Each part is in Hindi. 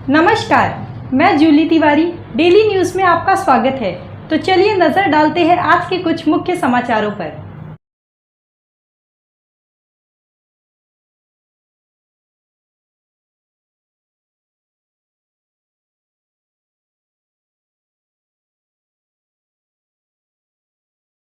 नमस्कार, मैं जूली तिवारी। डेली न्यूज़ में आपका स्वागत है। तो चलिए नजर डालते हैं आज के कुछ मुख्य समाचारों पर।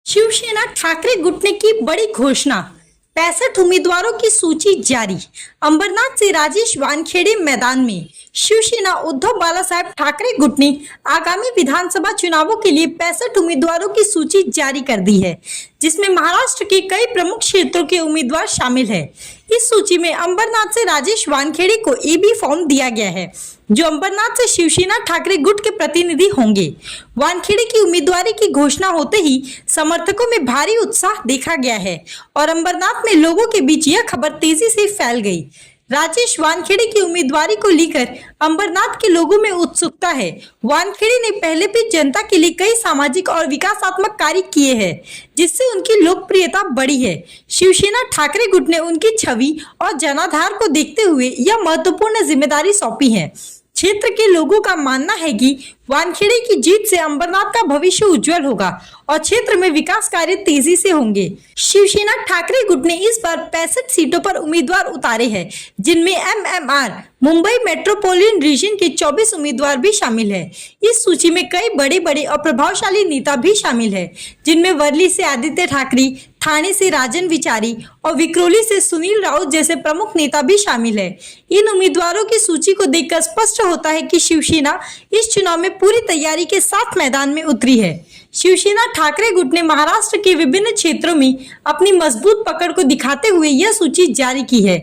शिवसेना ठाकरे गुट ने की बड़ी घोषणा, 65 उम्मीदवारों की सूची जारी। अंबरनाथ से राजेश वानखेड़े मैदान में। शिवसेना उद्धव बालासाहेब ठाकरे गुट ने आगामी विधानसभा चुनावों के लिए 65 उम्मीदवारों की सूची जारी कर दी है, जिसमें महाराष्ट्र के कई प्रमुख क्षेत्रों के उम्मीदवार शामिल है। इस सूची में अंबरनाथ से राजेश वानखेड़े को एबी फॉर्म दिया गया है, जो अंबरनाथ से शिवसेना ठाकरे गुट के प्रतिनिधि होंगे। वानखेड़े की उम्मीदवारी की घोषणा होते ही समर्थकों में भारी उत्साह देखा गया है और अंबरनाथ में लोगों के बीच यह खबर तेजी से फैल गई। राजेश वानखेड़े की उम्मीदवारी को लेकर अंबरनाथ के लोगों में उत्सुकता है। वानखेड़े ने पहले भी जनता के लिए कई सामाजिक और विकासात्मक कार्य किए हैं, जिससे उनकी लोकप्रियता बढ़ी है। शिवसेना ठाकरे गुट ने उनकी छवि और जनाधार को देखते हुए यह महत्वपूर्ण जिम्मेदारी सौंपी है। क्षेत्र के लोगों का मानना है कि वानखेड़े की जीत से अंबरनाथ का भविष्य उज्जवल होगा और क्षेत्र में विकास कार्य तेजी से होंगे। शिवसेना ठाकरे गुट ने इस बार 65 सीटों पर उम्मीदवार उतारे हैं, जिनमें एमएमआर मुंबई मेट्रोपॉलिटन रीजन के 24 उम्मीदवार भी शामिल है। इस सूची में कई बड़े बड़े और प्रभावशाली नेता भी शामिल है, जिनमें वर्ली से आदित्य ठाकरे, ठाणे से राजन विचारी और विक्रोली से सुनील राउत जैसे प्रमुख नेता भी शामिल है। इन उम्मीदवारों की सूची को देखकर स्पष्ट होता है कि शिवसेना इस चुनाव में पूरी तैयारी के साथ मैदान में उतरी है। शिवसेना ठाकरे गुट ने महाराष्ट्र के विभिन्न क्षेत्रों में अपनी मजबूत पकड़ को दिखाते हुए यह सूची जारी की है।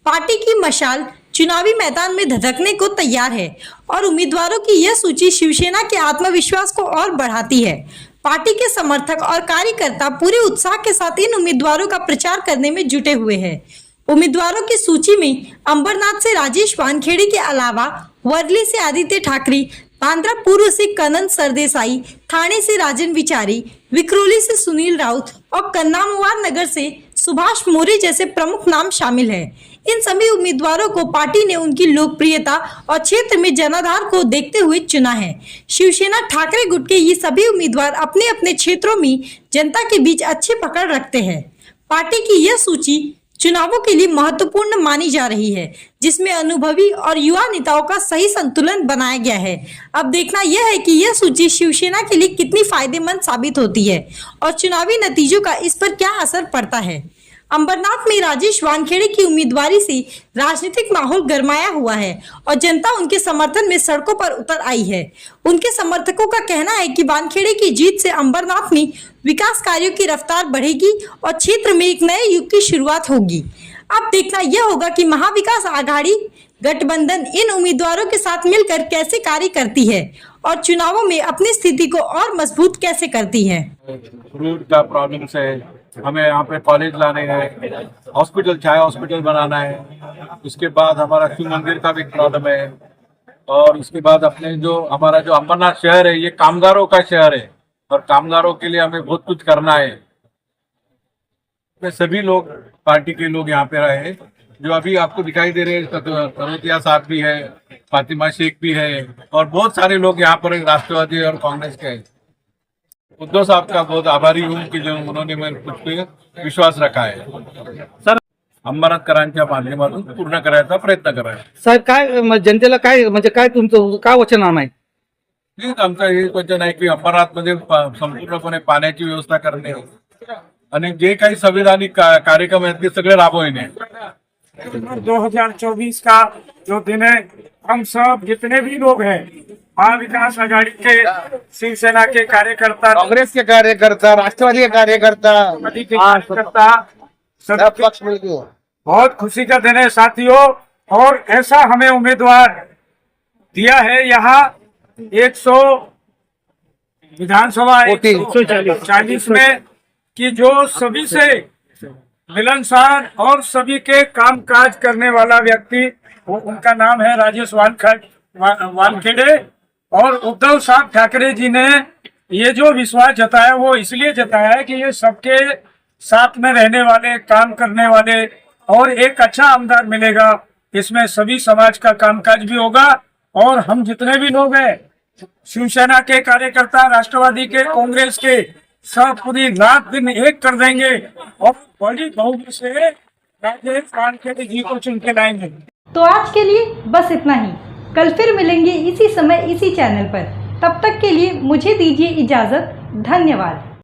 पार्टी की मशाल चुनावी मैदान में धधकने को तैयार है और उम्मीदवारों की यह सूची शिवसेना के आत्मविश्वास को और बढ़ाती है। पार्टी के समर्थक और कार्यकर्ता पूरे उत्साह के साथ इन उम्मीदवारों का प्रचार करने में जुटे हुए हैं। उम्मीदवारों की सूची में अंबरनाथ से राजेश वानखेड़े के अलावा वर्ली से आदित्य ठाकरे, बांद्रा पूर्व से कनन सरदेसाई, ठाणे से राजन विचारी, विक्रोली से सुनील राउत और कन्नामवार नगर से सुभाष मोरे जैसे प्रमुख नाम शामिल हैं। इन सभी उम्मीदवारों को पार्टी ने उनकी लोकप्रियता और क्षेत्र में जनाधार को देखते हुए चुना है। शिवसेना ठाकरे गुट के ये सभी उम्मीदवार अपने अपने क्षेत्रों में जनता के बीच अच्छी पकड़ रखते हैं। पार्टी की यह सूची चुनावों के लिए महत्वपूर्ण मानी जा रही है, जिसमें अनुभवी और युवा नेताओं का सही संतुलन बनाया गया है। अब देखना यह है कि यह सूची शिवसेना के लिए कितनी फायदेमंद साबित होती है और चुनावी नतीजों का इस पर क्या असर पड़ता है। अंबरनाथ में राजेश वानखेड़े की उम्मीदवारी से राजनीतिक माहौल गरमाया हुआ है और जनता उनके समर्थन में सड़कों पर उतर आई है। उनके समर्थकों का कहना है कि वानखेड़े की जीत से अंबरनाथ में विकास कार्यों की रफ्तार बढ़ेगी और क्षेत्र में एक नए युग की शुरुआत होगी। अब देखना यह होगा कि महाविकास आघाड़ी गठबंधन इन उम्मीदवारों के साथ मिलकर कैसे कार्य करती है और चुनावों में अपनी स्थिति को और मजबूत कैसे करती है। रोड का प्रॉब्लम से हमें यहाँ पे कॉलेज लाने हैं, हॉस्पिटल चाहे हॉस्पिटल बनाना है। उसके बाद हमारा शिव मंदिर का भी प्रॉब्लम है और उसके बाद अपने जो हमारा जो अंबरनाथ शहर है ये कामगारों का शहर है और कामगारों के लिए हमें बहुत कुछ करना है। सभी लोग पार्टी के लोग यहाँ पे रहे, जो अभी आपको दिखाई दे रहे हैं, करोतिया साहब भी है, फातिमा शेख भी है और बहुत सारे लोग यहाँ पर राष्ट्रवादी और कांग्रेस के हैं। उद्धव साहब का बहुत आभारी हूँ कि जो उन्होंने मेरे कुछ पे विश्वास रखा है। सर अंबरनाथकरांच्या माध्यमातून पूर्ण करायचा प्रयत्न करायचा। साहेब काय जनतेला काय म्हणजे काय तुमचं काय वचन आहे? ठीक, आमचं हे वचन आहे की अंबरनाथ मध्ये संपूर्णपणे पाण्याची व्यवस्था करणे आणि जे काही संविधानिक कार्यक्रम आहेत ते सगळे राबवणे। 2024 का जो दिन है, हम सब जितने भी लोग हैं, महाविकास आघाड़ी के, शिवसेना के कार्यकर्ता, कांग्रेस के कार्यकर्ता, राष्ट्रवादी के कार्यकर्ता, सब पक्ष मिलकर बहुत खुशी का दिन है साथियों। और ऐसा हमें उम्मीदवार दिया है यहाँ 100 विधानसभा 140 में कि जो सभी से मिलनसार और सभी के काम काज करने वाला व्यक्ति, उनका नाम है राजेश वानखेड़े। और उद्धव साहब ठाकरे जी ने ये जो विश्वास जताया वो इसलिए जताया है कि ये सबके साथ में रहने वाले, काम करने वाले और एक अच्छा आमदार मिलेगा। इसमें सभी समाज का कामकाज भी होगा और हम जितने भी लोग हैं, शिवसेना के कार्यकर्ता, राष्ट्रवादी के, कांग्रेस के, सब पूरी रात दिन एक कर देंगे और बड़ी बहुमत से राजेश वानखेड़े जी को चुन के लाएंगे। तो आज के लिए बस इतना ही। कल फिर मिलेंगे इसी समय इसी चैनल पर। तब तक के लिए मुझे दीजिए इजाजत। धन्यवाद।